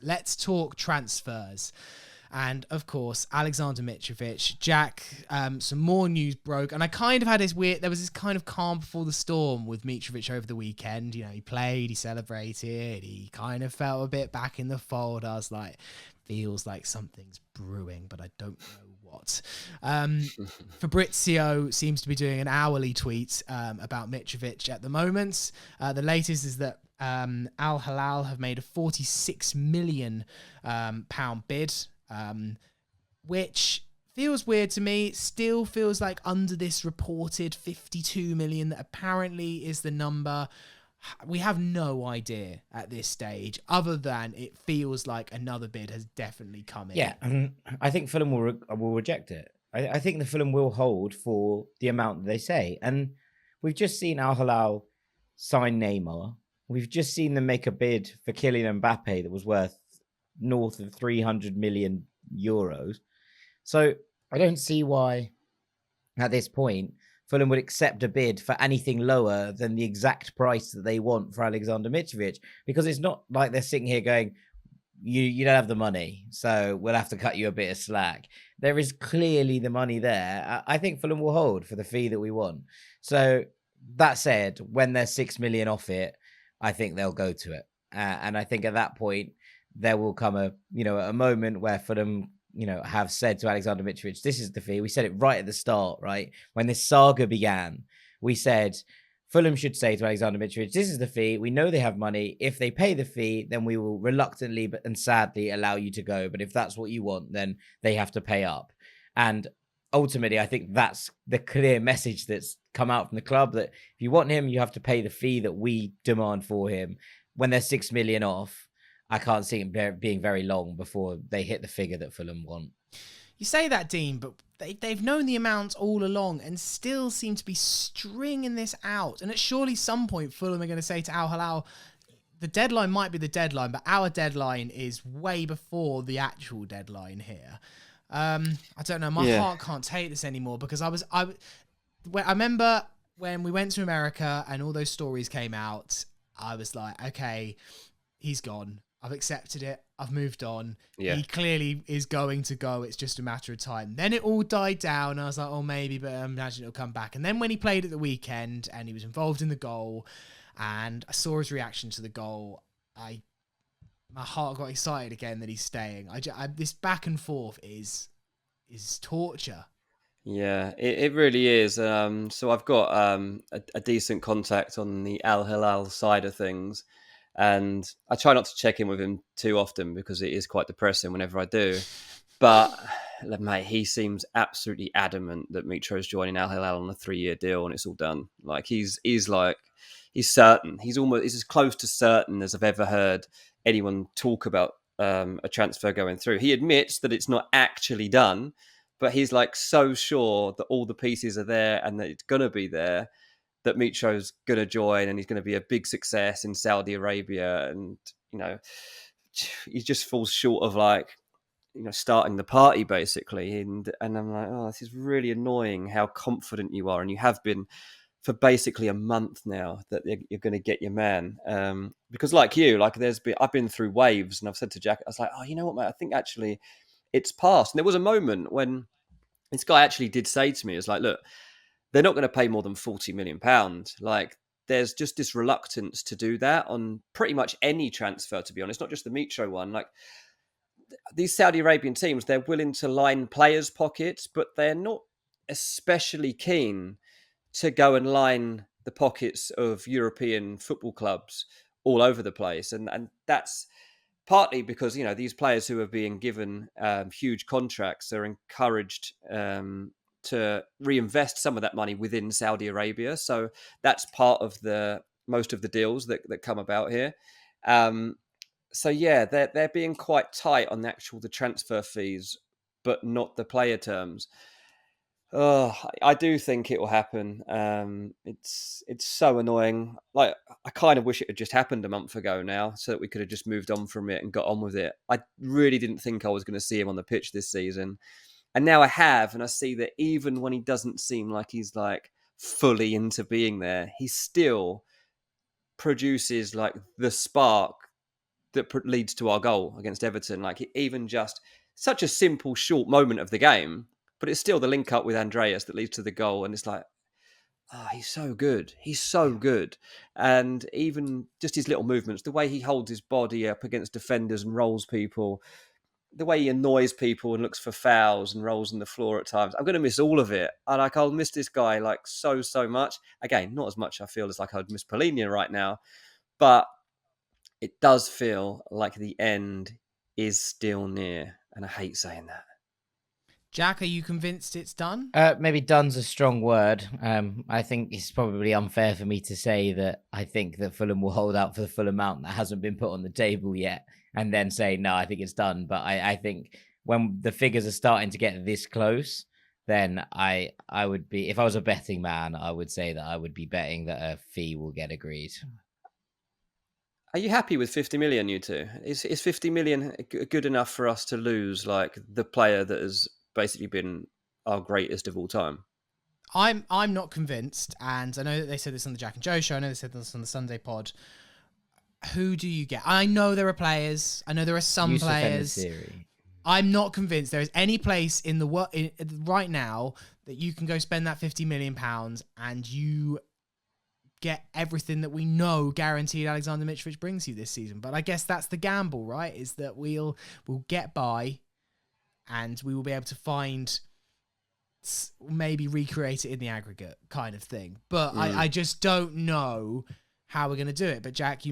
let's talk transfers. And of course, Aleksandar Mitrovic, Jack, some more news broke. And I kind of had there was this kind of calm before the storm with Mitrovic over the weekend. You know, he played, he celebrated, he kind of felt a bit back in the fold. I was like, feels like something's brewing, but I don't know what. Fabrizio seems to be doing an hourly tweet about Mitrovic at the moment. The latest is that Al-Hilal have made a £46 million bid, which feels weird to me. Still feels like under this reported 52 million that apparently is the number. We have no idea at this stage, other than it feels like another bid has definitely come in. Yeah, I think Fulham will reject it. I think the Fulham will hold for the amount that they say. And we've just seen Al-Hilal sign Neymar. We've just seen them make a bid for Kylian Mbappe that was worth north of 300 million euros. So I don't see why, at this point, Fulham would accept a bid for anything lower than the exact price that they want for Aleksandar Mitrovic, because it's not like they're sitting here going, you don't have the money, so we'll have to cut you a bit of slack. There is clearly the money there. I think Fulham will hold for the fee that we want. So that said, when they're 6 million off it, I think they'll go to it. And I think at that point, there will come a moment where Fulham, have said to Aleksandar Mitrovic, this is the fee. We said it right at the start, right? When this saga began, we said Fulham should say to Aleksandar Mitrovic, this is the fee. We know they have money. If they pay the fee, then we will reluctantly and sadly allow you to go. But if that's what you want, then they have to pay up. And ultimately, I think that's the clear message that's come out from the club, that if you want him, you have to pay the fee that we demand for him. When they're 6 million off, I can't see it being very long before they hit the figure that Fulham want. You say that, Dean, but they've known the amount all along and still seem to be stringing this out. And at surely some point, Fulham are going to say to Al-Hilal, the deadline might be the deadline, but our deadline is way before the actual deadline here. I don't know. My heart can't take this anymore, because I remember when we went to America and all those stories came out, I was like, okay, he's gone. I've accepted it. I've moved on. Yeah. He clearly is going to go. It's just a matter of time. Then it all died down. I was like, oh, maybe, but I imagine it'll come back. And then when he played at the weekend and he was involved in the goal and I saw his reaction to the goal, my heart got excited again that he's staying. This back and forth is torture. Yeah, it really is. So I've got a decent contact on the Al-Hilal side of things. And I try not to check in with him too often because it is quite depressing whenever I do. But, mate, he seems absolutely adamant that Mitro's joining Al-Hilal on a 3-year deal and it's all done. Like, he's certain. He's as close to certain as I've ever heard anyone talk about a transfer going through. He admits that it's not actually done, but he's like so sure that all the pieces are there and that it's going to be there, that Mitro's going to join and he's going to be a big success in Saudi Arabia. And, he just falls short of starting the party basically. And I'm like, oh, this is really annoying how confident you are. And you have been for basically a month now that you're going to get your man. Because like you, I've been through waves and I've said to Jack, I was like, oh, you know what, mate, I think actually it's past. And there was a moment when this guy actually did say to me, it's like, look, they're not going to pay more than £40 million. Like, there's just this reluctance to do that on pretty much any transfer, to be honest, not just the Mitro one. Like, these Saudi Arabian teams, they're willing to line players' pockets, but they're not especially keen to go and line the pockets of European football clubs all over the place. And that's partly because, these players who are being given huge contracts are encouraged to reinvest some of that money within Saudi Arabia. So that's part of most of the deals that come about here. So yeah, they're being quite tight on the transfer fees, but not the player terms. Oh, I do think it will happen. It's so annoying. Like, I kind of wish it had just happened a month ago now, so that we could have just moved on from it and got on with it. I really didn't think I was going to see him on the pitch this season. And now I have, and I see that even when he doesn't seem like he's like fully into being there, he still produces like the spark that leads to our goal against Everton. Like, even just such a simple, short moment of the game, but it's still the link up with Andreas that leads to the goal. And it's like, he's so good. He's so good. And even just his little movements, the way he holds his body up against defenders and rolls people, the way he annoys people and looks for fouls and rolls on the floor at times. I'm going to miss all of it. And I'll miss this guy like so much. Again, not as much I feel as like I'd miss Paulinho right now, but it does feel like the end is still near. And I hate saying that. Jack, are you convinced it's done? Maybe done's a strong word. I think it's probably unfair for me to say that I think that Fulham will hold out for the full amount that hasn't been put on the table yet, and then say, no, I think it's done. But I think when the figures are starting to get this close, then I would be, if I was a betting man, I would say that I would be betting that a fee will get agreed. Are you happy with 50 million, you two? Is 50 million good enough for us to lose like the player that has basically been our greatest of all time? I'm not convinced, and I know that they said this on the Jack and Joe show. I know they said this on the Sunday pod. Who do you get? I know there are players. I know there are some players. I'm not convinced there is any place in the world right now that you can go spend that £50 million and you get everything that we know guaranteed Aleksandar Mitrovic brings you this season. But I guess that's the gamble, right? Is that we'll get by and we will be able to find, maybe recreate it in the aggregate kind of thing. But I just don't know how we're going to do it. But Jack,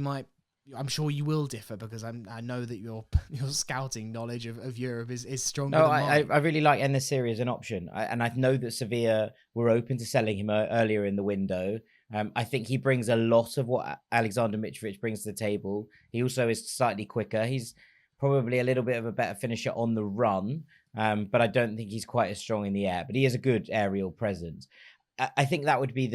I'm sure you will differ, because I know that your scouting knowledge of Europe is stronger than mine. I really like En-Nesyri as an option. And I know that Sevilla were open to selling him earlier in the window. I think he brings a lot of what Aleksandar Mitrovic brings to the table. He also is slightly quicker. He's probably a little bit of a better finisher on the run, but I don't think he's quite as strong in the air. But he has a good aerial presence. I think that would be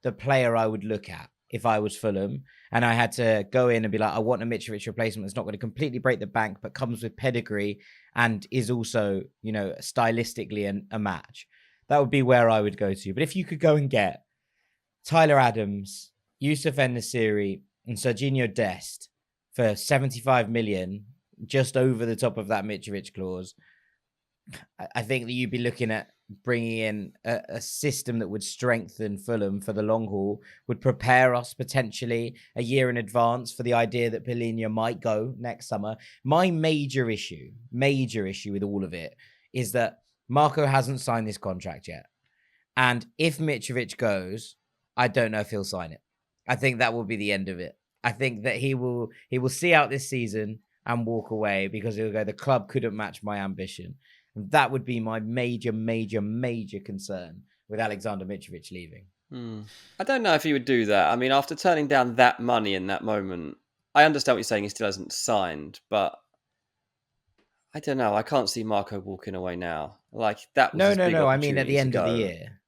the player I would look at if I was Fulham and I had to go in and be like, I want a Mitrovic replacement that's not going to completely break the bank, but comes with pedigree and is also, stylistically a match. That would be where I would go to. But if you could go and get Tyler Adams, Youssef En-Nesyri, and Serginho Dest for 75 million, just over the top of that Mitrovic clause, I think that you'd be looking at bringing in a system that would strengthen Fulham for the long haul, would prepare us potentially a year in advance for the idea that Paulinho might go next summer. My major issue with all of it is that Marco hasn't signed this contract yet. And if Mitrovic goes, I don't know if he'll sign it. I think that will be the end of it. I think that he will see out this season and walk away because he'll go, the club couldn't match my ambition. And that would be my major concern with Aleksandar Mitrovic leaving. I don't know if he would do that. I mean, after turning down that money in that moment, I understand what you're saying. He still hasn't signed, but I don't know. I can't see Marco walking away now. Like that was No. I mean, at the end of the year.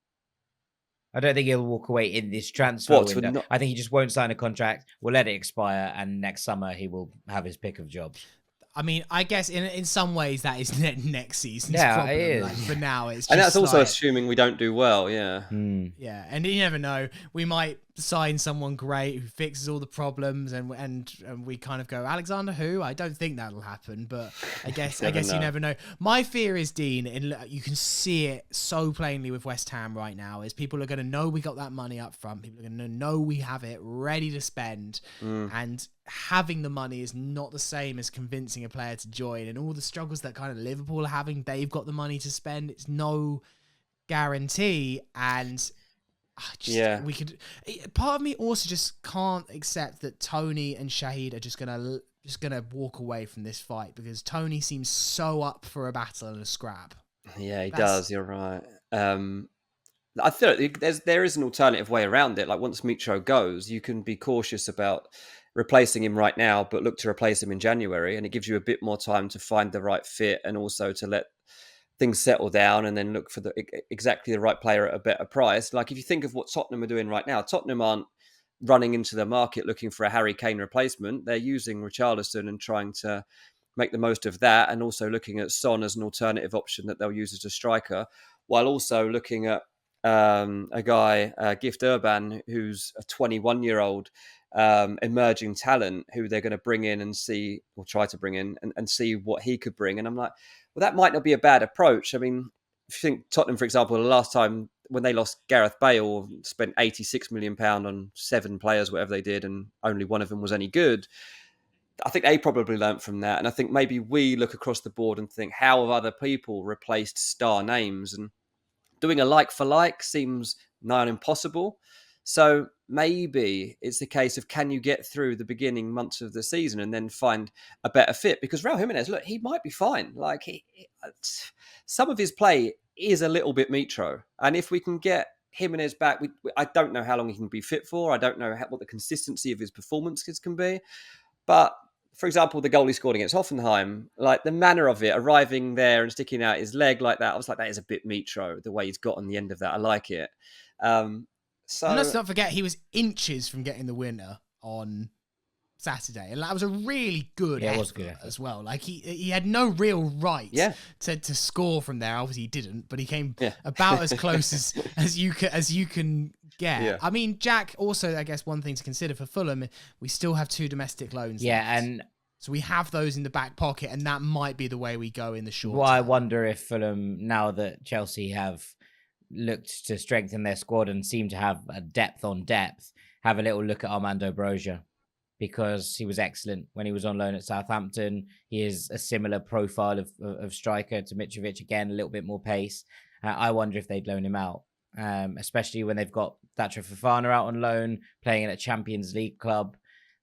I don't think he'll walk away in this transfer window. I think he just won't sign a contract. We'll let it expire, and next summer he will have his pick of jobs. I mean, I guess in some ways that is next season's problem. It is. Like, for now, it's just and that's also assuming we don't do well. Yeah. Yeah, and you never know. We might sign someone great who fixes all the problems, and we kind of go, Aleksandar who? I don't think that'll happen, but I guess you never know. My fear is, Dean, and you can see it so plainly with West Ham right now, is people are going to know we got that money up front. People are going to know we have it ready to spend, and having the money is not the same as convincing a player to join. And all the struggles that kind of Liverpool are having, they've got the money to spend. It's no guarantee, and we could. Part of me also just can't accept that Tony and Shahid are just gonna walk away from this fight, because Tony seems so up for a battle and a scrap. Yeah, he does. You're right. I feel like there is an alternative way around it. Like once Mitro goes, you can be cautious about replacing him right now, but look to replace him in January, and it gives you a bit more time to find the right fit and also to let things settle down and then look for exactly the right player at a better price. Like if you think of what Tottenham are doing right now, Tottenham aren't running into the market looking for a Harry Kane replacement. They're using Richarlison and trying to make the most of that, and also looking at Son as an alternative option that they'll use as a striker, while also looking at a guy, Gift Urban, who's a 21-year-old emerging talent who they're going to bring in and see, or try to bring in and see what he could bring. And I'm like, well, that might not be a bad approach. I mean, if you think Tottenham, for example, the last time when they lost Gareth Bale, spent £86 million on 7 players, whatever they did, and only one of them was any good. I think they probably learnt from that. And I think maybe we look across the board and think, how have other people replaced star names? And doing a like for like seems nigh on impossible. So maybe it's a case of, can you get through the beginning months of the season and then find a better fit? Because Raul Jimenez, look, he might be fine. Like some of his play is a little bit Mitro. And if we can get Jimenez back, I don't know how long he can be fit for. I don't know what the consistency of his performances can be. But for example, the goal he scored against Hoffenheim, like the manner of it, arriving there and sticking out his leg like that, I was like, that is a bit Mitro, the way he's got on the end of that. I like it. So and let's not forget, he was inches from getting the winner on Saturday, and that was a really good effort as well. Like he had no real right to score from there. Obviously he didn't, but he came about as close as you can get. Yeah. I mean, Jack, also I guess one thing to consider for Fulham, we still have 2 domestic loans. And so we have those in the back pocket, and that might be the way we go in the short term. I wonder if Fulham, now that Chelsea have looked to strengthen their squad and seem to have a depth on depth, have a little look at Armando Broja, because he was excellent when he was on loan at Southampton. He is a similar profile of striker to Mitrovic, again, a little bit more pace. I wonder if they'd loan him out, especially when they've got Thatcher Fofana out on loan, playing in a Champions League club.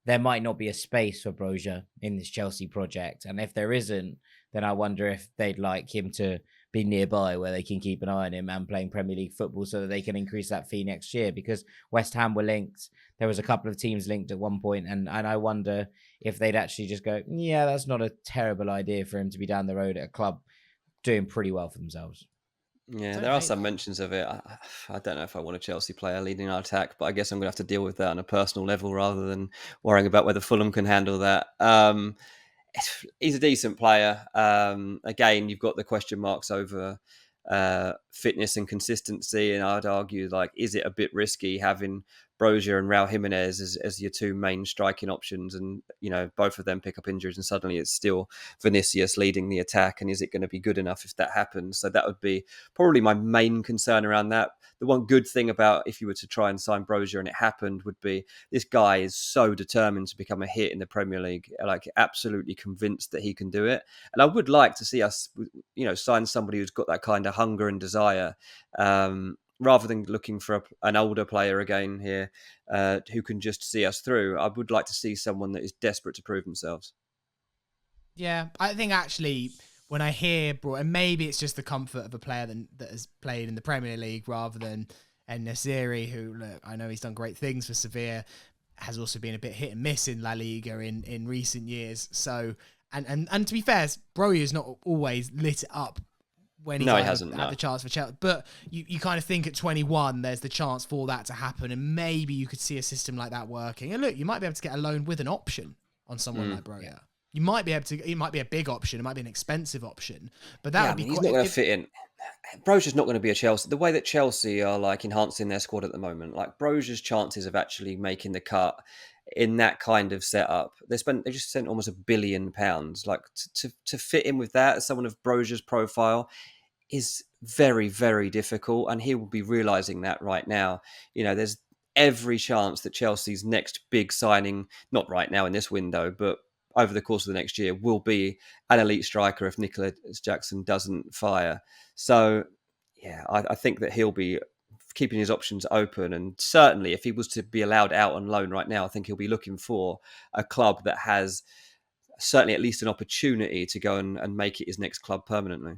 There might not be a space for Broja in this Chelsea project. And if there isn't, then I wonder if they'd like him to be nearby where they can keep an eye on him and playing Premier League football so that they can increase that fee next year, because West Ham were linked. There was a couple of teams linked at one point, and I wonder if they'd actually just go, yeah, that's not a terrible idea for him to be down the road at a club doing pretty well for themselves. Yeah, there are some mentions of it. I don't know if I want a Chelsea player leading our attack, but I guess I'm going to have to deal with that on a personal level rather than worrying about whether Fulham can handle that. He's a decent player. Again, you've got the question marks over fitness and consistency, and I'd argue, like, is it a bit risky having Broja and Raul Jimenez as your 2 main striking options, and both of them pick up injuries, and suddenly it's still Vinicius leading the attack, and is it going to be good enough if that happens? So that would be probably my main concern around that. The one good thing about if you were to try and sign Broja and it happened would be this guy is so determined to become a hit in the Premier League, like absolutely convinced that he can do it. And I would like to see us, sign somebody who's got that kind of hunger and desire, rather than looking for an older player again here who can just see us through. I would like to see someone that is desperate to prove themselves. Yeah, I think actually when I hear, and maybe it's just the comfort of a player that has played in the Premier League rather than En-Nesyri, who, look, I know he's done great things for Sevilla, has also been a bit hit and miss in La Liga in recent years. So, and to be fair, Broja's not always lit it up when he hasn't had the chance for Chelsea. But you kind of think at 21, there's the chance for that to happen, and maybe you could see a system like that working. And look, you might be able to get a loan with an option on someone like Broja. Yeah. You might be able to. It might be a big option. It might be an expensive option, but that would be. He's not going to fit in. Broja's not going to be a Chelsea. The way that Chelsea are like enhancing their squad at the moment, like Broja's chances of actually making the cut in that kind of setup, they just spent almost £1 billion. Like to fit in with that, as someone of Broja's profile, is very, very difficult, and he will be realizing that right now. There's every chance that Chelsea's next big signing, not right now in this window, but over the course of the next year, will be an elite striker if Nicolas Jackson doesn't fire. So, yeah, I think that he'll be keeping his options open. And certainly if he was to be allowed out on loan right now, I think he'll be looking for a club that has certainly at least an opportunity to go and make it his next club permanently.